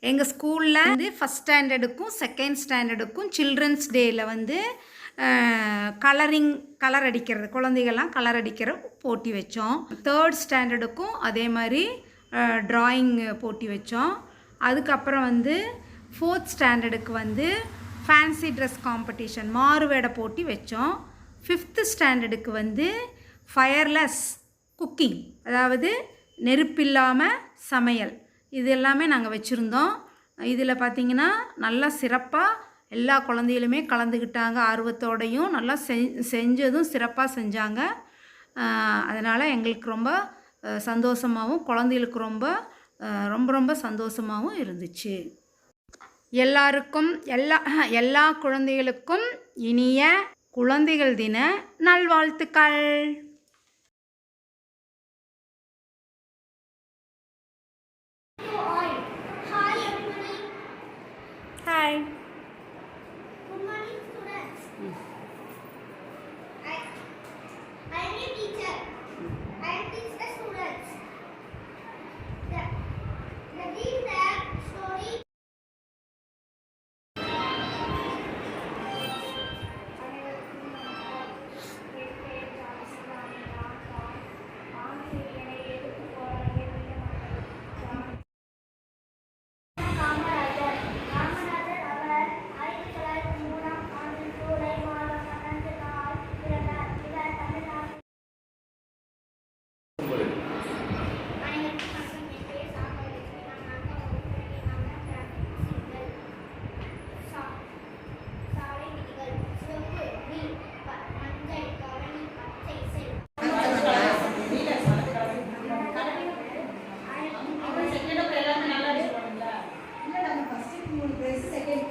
எங்கள் ஸ்கூலில் வந்து ஃபஸ்ட் ஸ்டாண்டர்டுக்கும் செகண்ட் ஸ்டாண்டர்டுக்கும் சில்ட்ரன்ஸ் டேயில் வந்து கலர் அடிக்கிறது, குழந்தைகள்லாம் கலர் அடிக்கிற போட்டி வச்சோம். தேர்ட் ஸ்டாண்டர்டுக்கும் அதே மாதிரி ட்ராயிங் போட்டி வச்சோம். அதுக்கப்புறம் வந்து ஃபோர்த் ஸ்டாண்டர்டுக்கு வந்து ஃபேன்சி ட்ரெஸ் காம்படிஷன் மாறுவேட போட்டி வச்சோம். ஃபிஃப்த்து ஸ்டாண்டர்டுக்கு வந்து ஃபயர்லெஸ் குக்கிங், அதாவது நெருப்பில்லாமல் சமையல், இது எல்லாமே நாங்கள் வச்சுருந்தோம். இதில் பார்த்திங்கன்னா நல்லா சிறப்பாக எல்லா குழந்தைகளுமே கலந்துக்கிட்டாங்க. ஆர்வத்தோடையும் நல்லா செஞ்சதும் சிறப்பாக செஞ்சாங்க. அதனால் எங்களுக்கு ரொம்ப சந்தோஷமாகவும் குழந்தைகளுக்கு ரொம்ப ரொம்ப சந்தோஷமாகவும் இருந்துச்சு. எல்லாருக்கும் எல்லா குழந்தைகளுக்கும் இனிய குழந்தைகள் தின நல்வாழ்த்துக்கள். Hi. Good morning, students. I am a teacher. I am teach the students. Read the story. Second